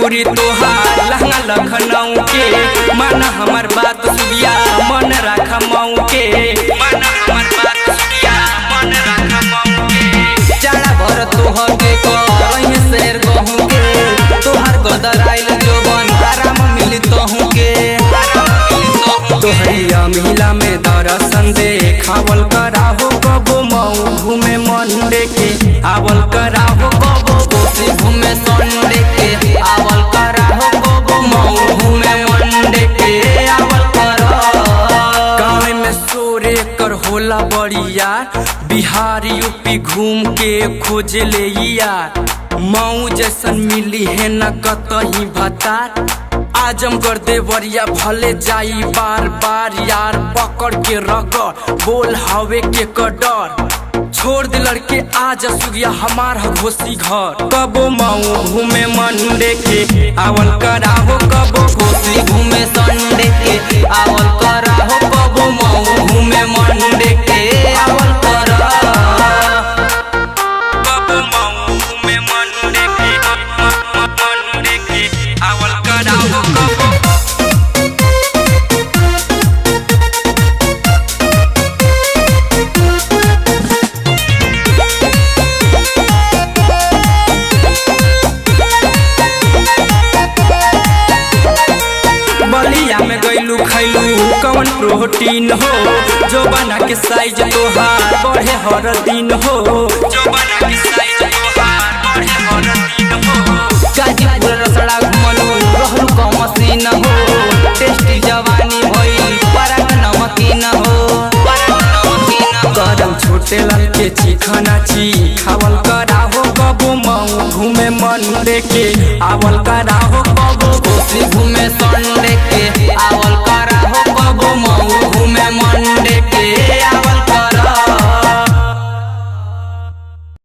पूरी तोहार लहंगा लखनऊ के। माना हमार बात सुबिया मन राखा मऊ के। माना हमार बात सुबिया मन राखा मऊ के। जाड़ा भर तोहर के करही शेर गहूं के। तोहार गदर आइल जोबन आराम मिली तोहू के। तोहरिया महिला में दर्शन देखावल कराहो कबो मऊ घूमे मंडे के। आवल कराहो कबो गोसी घूमे संडे के। आवल कराहो कबो मऊ घूमे मंडे के। आवल करा गाँव में सोरे कर होला बड़िया। बिहार यूपी घूम के खोज ले यार। मऊ जैसन मिली है न कतही भतार। आजमगढ़ देवरिया भले जाई बार बार यार। पकड़ के रगड़ बोल हवे के डर। छोड़ दे लड़के आज सुगिया हमार घोसी घर। कबो मऊ घूमे मंडे के। आवल कराहो कबो घोसी घूमे संडे के। आवल कराहो कबो मऊ घूमे मंडे के। आवल करा कबो मऊ घूमे मंडे के। मंडे के आवल कराहो कबो। बलिया में गईलू खैलू कौन प्रोटीन हो। जो बना के साइज तोहार बढ़े हर दिन हो। जो बना के साइज तोहार बढ़े हर दिन हो। गाजीपुर रसड़ा घुमलू रहलू का मशीन हो। टेस्टी जवानी भइल परक नमकीन हो। करम छोटे लाल के चिखना खावल कराहो कबो मऊ घूमे मंडे के। आवल कराहो कबो घोसी घूमे संडे के। आवल कराहो कबो